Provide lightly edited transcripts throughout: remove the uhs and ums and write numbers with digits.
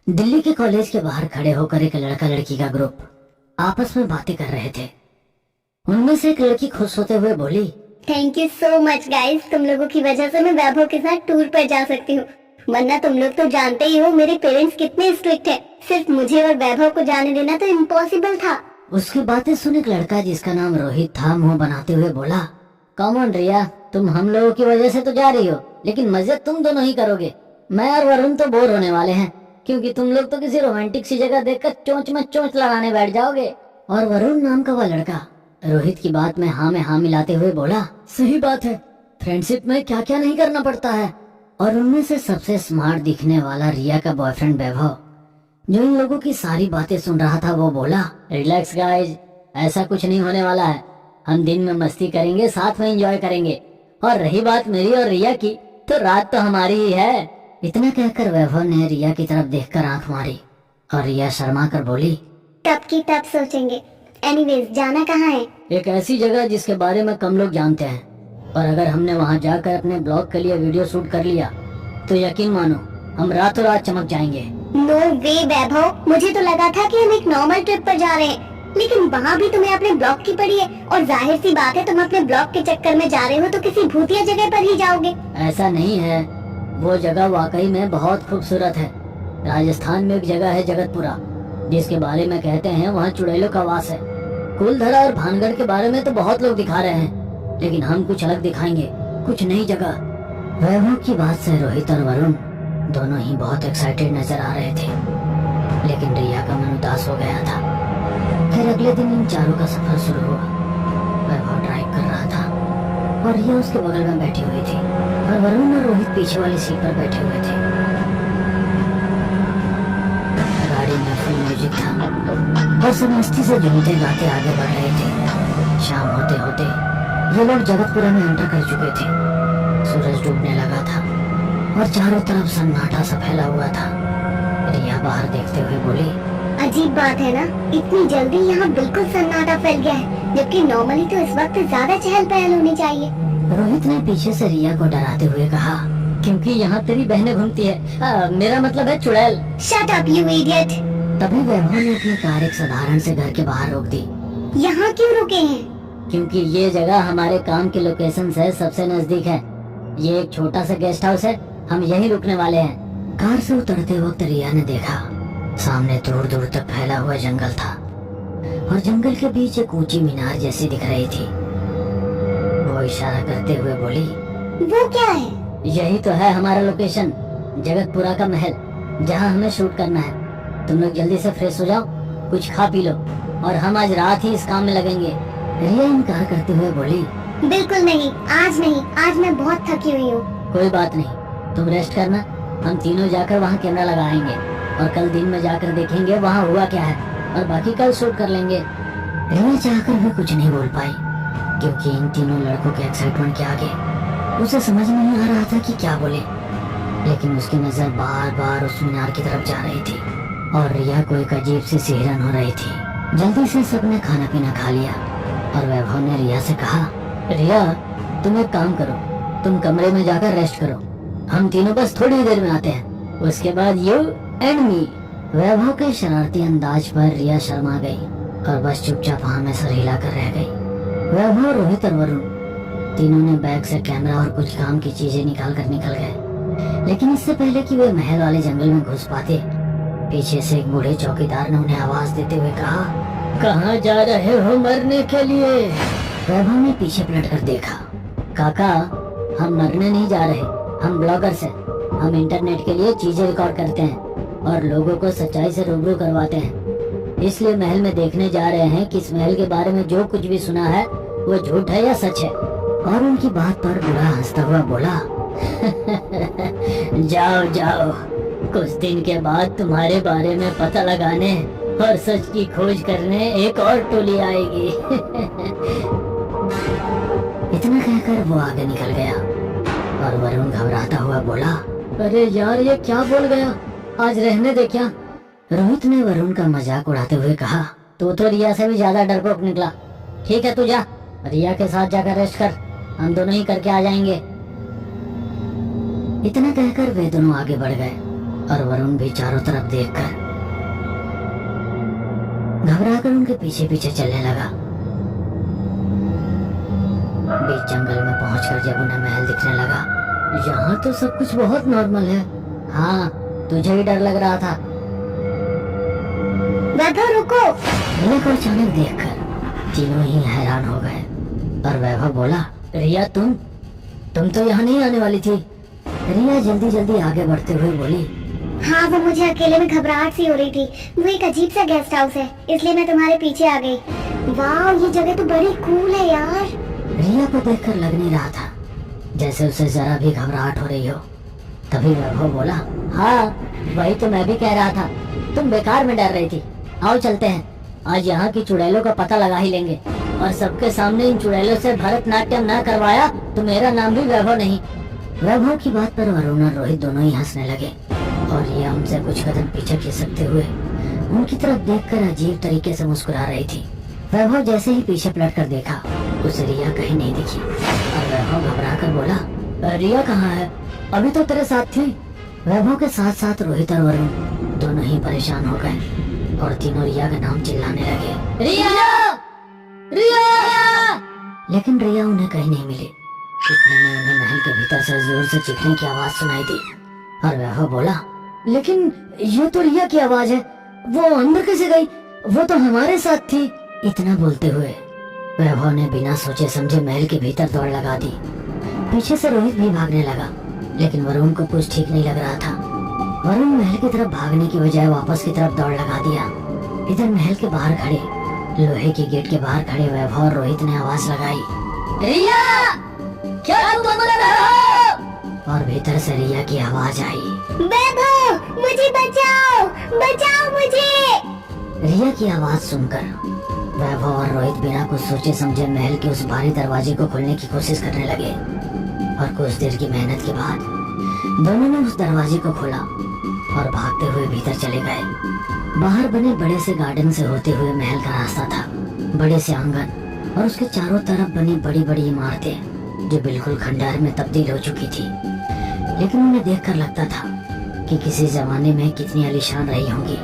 दिल्ली के कॉलेज के बाहर खड़े होकर एक लड़का लड़की का ग्रुप आपस में बातें कर रहे थे। उनमें से एक लड़की खुश होते हुए बोली, thank you so much guys, तुम लोगों की वजह से मैं वैभव के साथ टूर पर जा सकती हूँ, वरना तुम लोग तो जानते ही हो मेरे पेरेंट्स कितने स्ट्रिक्ट हैं। सिर्फ मुझे और वैभव को जाने देना तो इम्पॉसिबल था। उसकी बातें सुन एक लड़का जिसका नाम रोहित था मुंह बनाते हुए बोला, कम ऑन रिया, तुम हम लोगों की वजह से तो जा रही हो, लेकिन मजे तुम दोनों ही करोगे। मैं और वरुण तो बोर होने वाले हैं, क्योंकि तुम लोग तो किसी रोमांटिक सी जगह देखकर चोंच में चोंच लड़ाने बैठ जाओगे। और वरुण नाम का वह लड़का रोहित की बात में हाँ मिलाते हुए बोला, सही बात है, फ्रेंडशिप में क्या क्या नहीं करना पड़ता है। और उनमें से सबसे स्मार्ट दिखने वाला रिया का बॉयफ्रेंड वैभव, जो इन लोगों की सारी बातें सुन रहा था, वो बोला, रिलैक्स गाइज, ऐसा कुछ नहीं होने वाला है। हम दिन में मस्ती करेंगे, साथ में एंजॉय करेंगे, और रही बात मेरी और रिया की, तो रात तो हमारी ही है। इतना कहकर वैभव ने रिया की तरफ देखकर आंख मारी और रिया शर्मा कर बोली, तब की तब सोचेंगे। एनीवेज, जाना कहाँ है? एक ऐसी जगह जिसके बारे में कम लोग जानते हैं, और अगर हमने वहाँ जाकर अपने ब्लॉग के लिए वीडियो शूट कर लिया तो यकीन मानो हम रातों रात चमक जाएंगे। नो वे वैभव, मुझे तो लगा था कि हम एक नॉर्मल ट्रिप पर जा रहे हैं, लेकिन वहाँ भी तुम्हें अपने ब्लॉग की पड़ी है, और जाहिर सी बात है तुम अपने ब्लॉग के चक्कर में जा रहे हो तो किसी भूतिया जगह पर ही जाओगे। ऐसा नहीं है, वो जगह वाकई में बहुत खूबसूरत है। राजस्थान में एक जगह है जगतपुरा, जिसके बारे में कहते हैं वहाँ चुड़ैलों का वास है। कुलधरा और भानगढ़ के बारे में तो बहुत लोग दिखा रहे हैं, लेकिन हम कुछ अलग दिखाएंगे, कुछ नई जगह। वैभव की बात से रोहित और वरुण दोनों ही बहुत एक्साइटेड नजर आ रहे थे, लेकिन रिया का मन उदास हो गया था। फिर अगले दिन इन चारों का सफर शुरू हुआ। वैभव ड्राइव कर रहा था और रिया उसके बगल में बैठी हुई थी, और वरुण और रोहित पीछे वाली सीट पर बैठे हुए थे। गाड़ी में फुल म्यूजिक था और सब मस्ती से झूमते गाते आगे बढ़ रहे थे। शाम होते होते ये लोग जगतपुरा में एंटर कर चुके थे। सूरज डूबने लगा था और चारों तरफ सन्नाटा सा फैला हुआ था। रिया बाहर देखते हुए बोली, अजीब बात है ना, इतनी जल्दी यहाँ बिल्कुल सन्नाटा फैल गया है, जबकि नॉर्मली तो इस वक्त ज्यादा चहल पहल होनी चाहिए। रोहित ने पीछे से रिया को डराते हुए कहा, क्योंकि यहाँ तेरी बहनें घूमती है, मेरा मतलब है चुड़ैल। Shut up you idiot. तभी वैभव ने अपनी कार एक साधारण से घर के बाहर रोक दी। यहाँ क्यों रुके हैं? क्योंकि ये जगह हमारे काम की लोकेशन से सबसे नजदीक है। ये एक छोटा सा गेस्ट हाउस है, हम यहीं रुकने वाले हैं। कार से उतरते वक्त रिया ने देखा सामने दूर दूर तक फैला हुआ जंगल था, और जंगल के बीच एक ऊंची मीनार जैसी दिख रही थी। वो इशारा करते हुए बोली, वो क्या है? यही तो है हमारा लोकेशन, जगतपुरा का महल, जहाँ हमें शूट करना है। तुम लोग जल्दी से फ्रेश हो जाओ, कुछ खा पी लो, और हम आज रात ही इस काम में लगेंगे। रिया इनकार करते हुए बोली, बिल्कुल नहीं, आज नहीं, आज मैं बहुत थकी हुई हूँ। कोई बात नहीं, तुम रेस्ट करना, हम तीनों जाकर वहाँ कैमरा लगाएंगे, और कल दिन में जाकर देखेंगे वहाँ हुआ क्या है, और बाकी कल शूट कर लेंगे। रिया चाहकर भी कुछ नहीं बोल पाई, क्योंकि इन तीनों लड़कों के एक्साइटमेंट के आगे उसे समझ नहीं आ रहा था कि क्या बोले। लेकिन उसकी नजर बार बार उस मीनार की तरफ जा रही थी, और रिया को एक अजीब सी सिहरन हो रही थी। जल्दी से सबने खाना पीना खा लिया, और वैभव ने रिया से कहा, रिया तुम एक काम करो, तुम कमरे में जाकर रेस्ट करो, हम तीनों बस थोड़ी देर में आते हैं, उसके बाद यू एंड मी। वैभव के शरारती अंदाज पर रिया शर्मा गई और बस चुपचाप हाँ में सर हिलाकर रह गई। वैभव, रोहित और वरुण तीनों ने बैग से कैमरा और कुछ काम की चीजें निकाल कर गए, लेकिन इससे पहले कि वे महल वाले जंगल में घुस पाते, पीछे से एक बूढ़े चौकीदार ने उन्हें आवाज देते हुए कहा, कहाँ जा रहे हो मरने के लिए? वैभव ने पीछे पलट कर देखा। काका, हम मरने नहीं जा रहे, हम ब्लॉगर्स हैं, हम इंटरनेट के लिए चीजें रिकॉर्ड करते हैं और लोगों को सच्चाई से रूबरू करवाते हैं, इसलिए महल में देखने जा रहे हैं कि इस महल के बारे में जो कुछ भी सुना है वो झूठ है या सच है। और उनकी बात पर बूढ़ा हंसता हुआ बोला, जाओ जाओ, कुछ दिन के बाद तुम्हारे बारे में पता लगाने और सच की खोज करने एक और टोली आएगी। इतना कहकर वो आगे निकल गया, और वरुण घबराता हुआ बोला, अरे यार ये क्या बोल गया, आज रहने दे क्या? रोहित ने वरुण का मजाक उड़ाते हुए कहा, तू तो रिया से भी ज्यादा डरपोक निकला। ठीक है, तू जा, रिया के साथ जाकर रेस्ट कर, हम दोनों ही करके आ जाएंगे। इतना कहकर वे दोनों आगे बढ़ गए और वरुण भी चारों तरफ देखकर घबराकर उनके पीछे पीछे चलने लगा। बीच जंगल में पहुंचकर जब उन्हें महल दिखने लगा, यहाँ तो सब कुछ बहुत नॉर्मल है। हाँ, तुझे ही डर लग रहा था। वैभव रुको। रिया को अचानक देखकर तीनों ही हैरान हो गए और वैभव बोला, रिया तुम तो यहाँ नहीं आने वाली थी। रिया जल्दी जल्दी आगे बढ़ते हुए बोली, हाँ, वो मुझे अकेले में घबराहट सी हो रही थी। वो एक अजीब सा गेस्ट हाउस है, इसलिए मैं तुम्हारे पीछे आ गई। वाह, ये जगह तो बड़ी कूल है यार। रिया को देखकर लग नहीं रहा था जैसे उसे जरा भी घबराहट हो रही हो। तभी वैभव बोला, हाँ वही तो मैं भी कह रहा था, तुम बेकार में डर रही थी। आओ चलते हैं, आज यहाँ की चुड़ैलों का पता लगा ही लेंगे, और सबके सामने इन चुड़ैलों से भरतनाट्यम न करवाया तो मेरा नाम भी वैभव नहीं। वैभव की बात पर वरुण और रोहित दोनों ही हंसने लगे और रिया उनसे कुछ कदम पीछे खिसकते हुए उनकी तरफ देखकर अजीब तरीके से मुस्कुरा रही थी। वैभव जैसे ही पीछे पलट कर देखा, उसे रिया कहीं नहीं दिखी और वैभव घबरा कर बोला, रिया कहाँ है? अभी तो तेरे साथ थी। वैभव के साथ साथ रोहित और वरुण दोनों ही परेशान हो गए और तीनों रिया का नाम चिल्लाने लगे, रिया! रिया! लेकिन रिया उन्हें कहीं नहीं मिली। इतने में उन्हें महल के भीतर से जोर से चीखने की आवाज सुनाई दी और वैभव बोला, लेकिन ये तो रिया की आवाज है, वो अंदर कैसे गई? वो तो हमारे साथ थी। इतना बोलते हुए वैभव ने बिना सोचे समझे महल के भीतर दौड़ लगा दी। पीछे से रोहित भी भागने लगा, लेकिन वरुण को कुछ ठीक नहीं लग रहा था। वरुण महल की तरफ भागने की बजाय वापस की तरफ दौड़ लगा दिया। इधर महल के बाहर खड़े, लोहे के गेट के बाहर खड़े वैभव और रोहित ने आवाज लगाई, रिया! क्या तुम अंदर हो? और भीतर से रिया की आवाज आई, वैभव, मुझे बचाओ, बचाओ मुझे। रिया की आवाज सुनकर वैभव और रोहित बिना कुछ सोचे समझे महल के उस भारी दरवाजे को खोलने की कोशिश करने लगे और कुछ देर की मेहनत के बाद दोनों ने उस दरवाजे को खोला और भागते हुए भीतर चले गए। बाहर बने बड़े से गार्डन से होते हुए महल का रास्ता था। बड़े से आंगन और उसके चारों तरफ बनी बड़ी बड़ी इमारतें जो बिल्कुल खंडहर में तब्दील हो चुकी थी, लेकिन उन्हें देखकर लगता था कि किसी जमाने में कितनी आलीशान रही होंगी।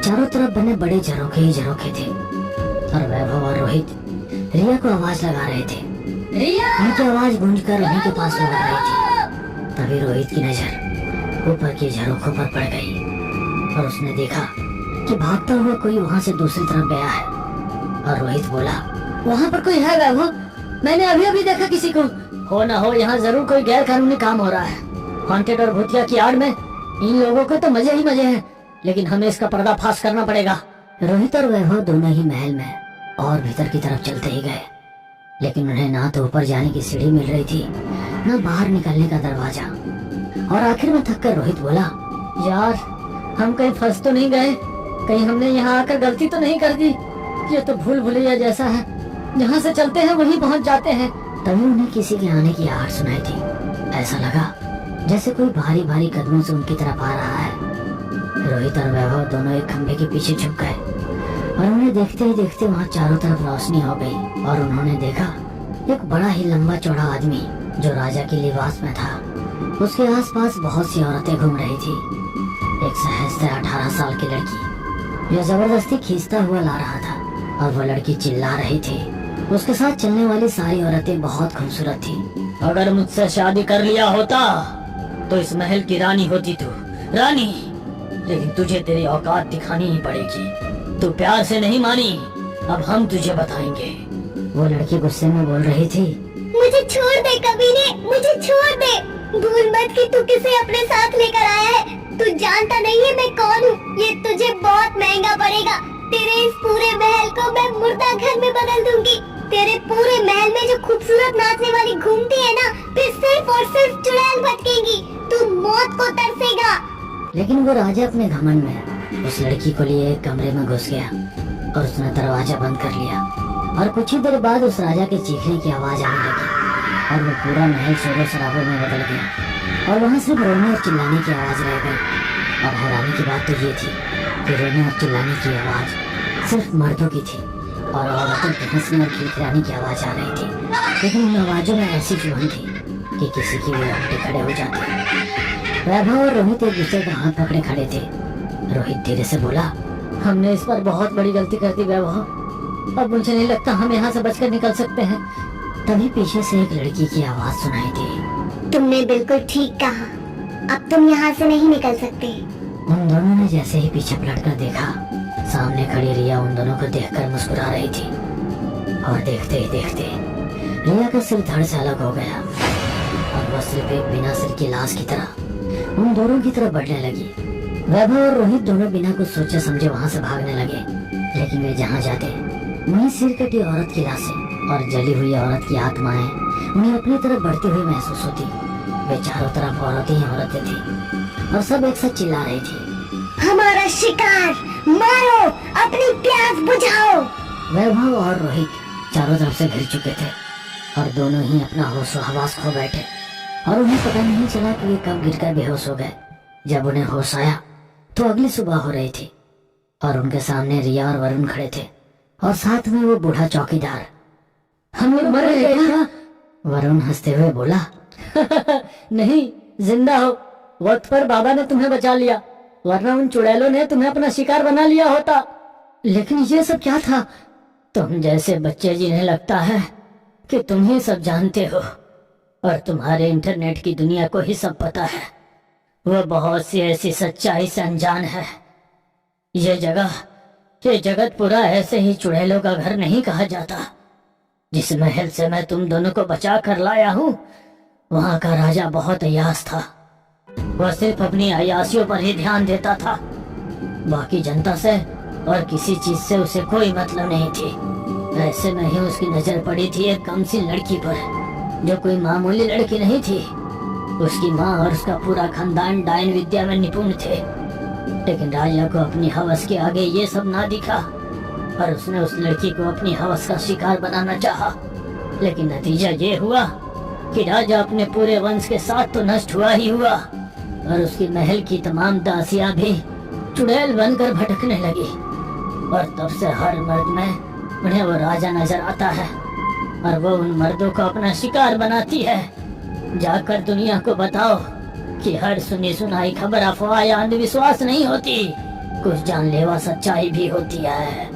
चारों तरफ बने बड़े झरोखे ही झरोखे थे और वैभव और रोहित रिया को आवाज लगा रहे थे। रिया! उनकी आवाज गूंजकर उन्हीं के पास लौट रही थी। तभी रोहित की नजर ऊपर के झरोखों पर पड़ गई और उसने देखा कि भागता हुआ कोई वहाँ से दूसरी तरफ गया है। और रोहित बोला, वहाँ पर कोई है वैभव? मैंने अभी अभी देखा किसी को। हो ना हो यहाँ जरूर कोई गैर कानूनी काम हो रहा है। हॉन्टेड और भूतिया की आड़ में इन लोगों को तो मजे ही मजे हैं, लेकिन हमें इसका पर्दाफाश करना पड़ेगा। रोहित और वैभव दोनों ही महल में और भीतर की तरफ चलते ही गए, लेकिन उन्हें ना तो ऊपर जाने की सीढ़ी मिल रही थी, ना बाहर निकलने का दरवाजा। और आखिर में थककर रोहित बोला, यार हम कहीं फंस तो नहीं गए? कहीं हमने यहाँ आकर गलती तो नहीं कर दी? ये तो भूल भुलैया जैसा है, जहाँ से चलते हैं वहीं पहुँच जाते हैं। तभी उन्हें किसी के आने की आहट सुनाई थी। ऐसा लगा जैसे कोई भारी भारी कदमों से उनकी तरफ आ रहा है। रोहित और वैभव दोनों एक खंभे के पीछे छुप गए और उन्हें देखते ही देखते वहाँ चारों तरफ रोशनी हो गई और उन्होंने देखा एक बड़ा ही लंबा चौड़ा आदमी जो राजा के लिबास में था। उसके आसपास बहुत सी औरतें घूम रही थी। एक सहज 18 साल की लड़की जो जबरदस्ती खींचता हुआ ला रहा था और वो लड़की चिल्ला रही थी। उसके साथ चलने वाली सारी औरतें बहुत खूबसूरत थी। अगर मुझसे शादी कर लिया होता तो इस महल की रानी होती तू, रानी। लेकिन तुझे तेरी औकात दिखानी ही पड़ेगी। तू प्यार से नहीं मानी, अब हम तुझे बताएंगे। वो लड़की गुस्से में बोल रही थी, मुझे छोड़ दे कमीने, मुझे छोड़ दे। भूल मत कि तू किसे अपने साथ लेकर आया है। तू जानता नहीं है मैं कौन हूँ। ये तुझे बहुत महंगा पड़ेगा। तेरे इस पूरे महल को मैं मुर्दा घर में बदल दूंगी। तेरे पूरे महल में जो खूबसूरत नाचने वाली घूमती है ना, फिर सिर्फ और सिर्फ चुड़ैल भटकेगी। तू मौत को तरसेगा। लेकिन वो राजा अपने घमंड में उस लड़की को लिए एक कमरे में घुस गया और उसने दरवाजा बंद कर लिया। और कुछ ही देर बाद उस राजा के चीखने की आवाज आने लगी और वो पूरा महल शोरों शराबों में बदल गया और वहाँ सिर्फ रोने और चिल्लाने की आवाज रह गई। और हैरानी की बात तो ये थी कि रोने और चिल्लाने की आवाज सिर्फ मर्दों की थी और औरतों के हंसने और खिलखिलाने की आवाज आ रही थी। लेकिन उन आवाजों में ऐसी चुभन थी कि किसी की भी रोंगटे खड़े हो जाते। वैभव और रोहित एक दूसरे का हाथ पकड़े खड़े थे। रोहित धीरे से बोला, हमने इस पर बहुत बड़ी गलती कर दी वैभव, अब मुझे नहीं लगता हम यहाँ से बचकर निकल सकते हैं। तभी पीछे से एक लड़की की आवाज सुनाई दी। तुमने बिल्कुल ठीक कहा, अब तुम यहाँ से नहीं निकल सकते। उन दोनों ने जैसे ही पीछे पलटकर देखा, सामने खड़ी रिया उन दोनों को देखकर मुस्कुरा रही थी। और देखते ही देखते रिया का सिर धड़ से अलग हो गया और वह सिर्फ एक बिना सिर की लाश की तरह उन दोनों की तरफ बढ़ने लगी। वैभव और रोहित दोनों बिना कुछ सोचे समझे वहाँ से भागने लगे, लेकिन वे जहाँ जाते वहीं सिर कटी औरत की लाशें और जली हुई औरत की आत्माएं उन्हें अपनी तरफ बढ़ती हुई महसूस होती। वे चारों तरफ औरतें ही औरतें थी और सब एक साथ चिल्ला रही थी, हमारा शिकार मारो, अपनी प्यास बुझाओ। वैभव और रोहित चारों तरफ से घिर चुके थे और दोनों ही अपना होश हवास खो बैठे और उन्हें पता नहीं चला कि वे कब गिरकर बेहोश हो गए। जब उन्हें होश आया तो अगली सुबह हो रही थी और उनके सामने रिया और वरुण खड़े थे और साथ में वो बूढ़ा चौकीदार। हम लोग मर गए क्या? वरुण हंसते हुए बोला, नहीं, जिंदा हो। वक्त पर बाबा ने तुम्हें बचा लिया, वरना उन चुड़ैलों ने तुम्हें अपना शिकार बना लिया होता। लेकिन ये सब क्या था? तुम जैसे बच्चे जिन्हें लगता है कि तुम ही सब जानते हो और तुम्हारे इंटरनेट की दुनिया को ही सब पता है, वह बहुत सी ऐसी सच्चाई से अनजान है। ये जगत पूरा ऐसे ही चुड़ैलों का घर नहीं कहा जाता। जिस महल से मैं तुम दोनों को बचा कर लाया हूँ, वहाँ का राजा बहुत अय्यास था। वह सिर्फ अपनी अय्यासियों पर ही ध्यान देता था, बाकी जनता से और किसी चीज से उसे कोई मतलब नहीं थी। ऐसे में ही उसकी नजर पड़ी थी एक कम सी लड़की पर, जो कोई मामूली लड़की नहीं थी। उसकी माँ और उसका पूरा खानदान डायन विद्या में निपुण थे, लेकिन राजा को अपनी हवस के आगे ये सब ना दिखा और उसने उस लड़की को अपनी हवस का शिकार बनाना चाहा। लेकिन नतीजा ये हुआ कि राजा अपने पूरे वंश के साथ तो नष्ट हुआ ही हुआ और उसकी महल की तमाम दासियां भी चुड़ैल बनकर भटकने लगी। और तब से हर मर्द में उन्हें वो राजा नजर आता है और वो उन मर्दों को अपना शिकार बनाती है। जाकर दुनिया को बताओ कि हर सुनी सुनाई खबर अफवाह या अंधविश्वास नहीं होती, कुछ जानलेवा सच्चाई भी होती है।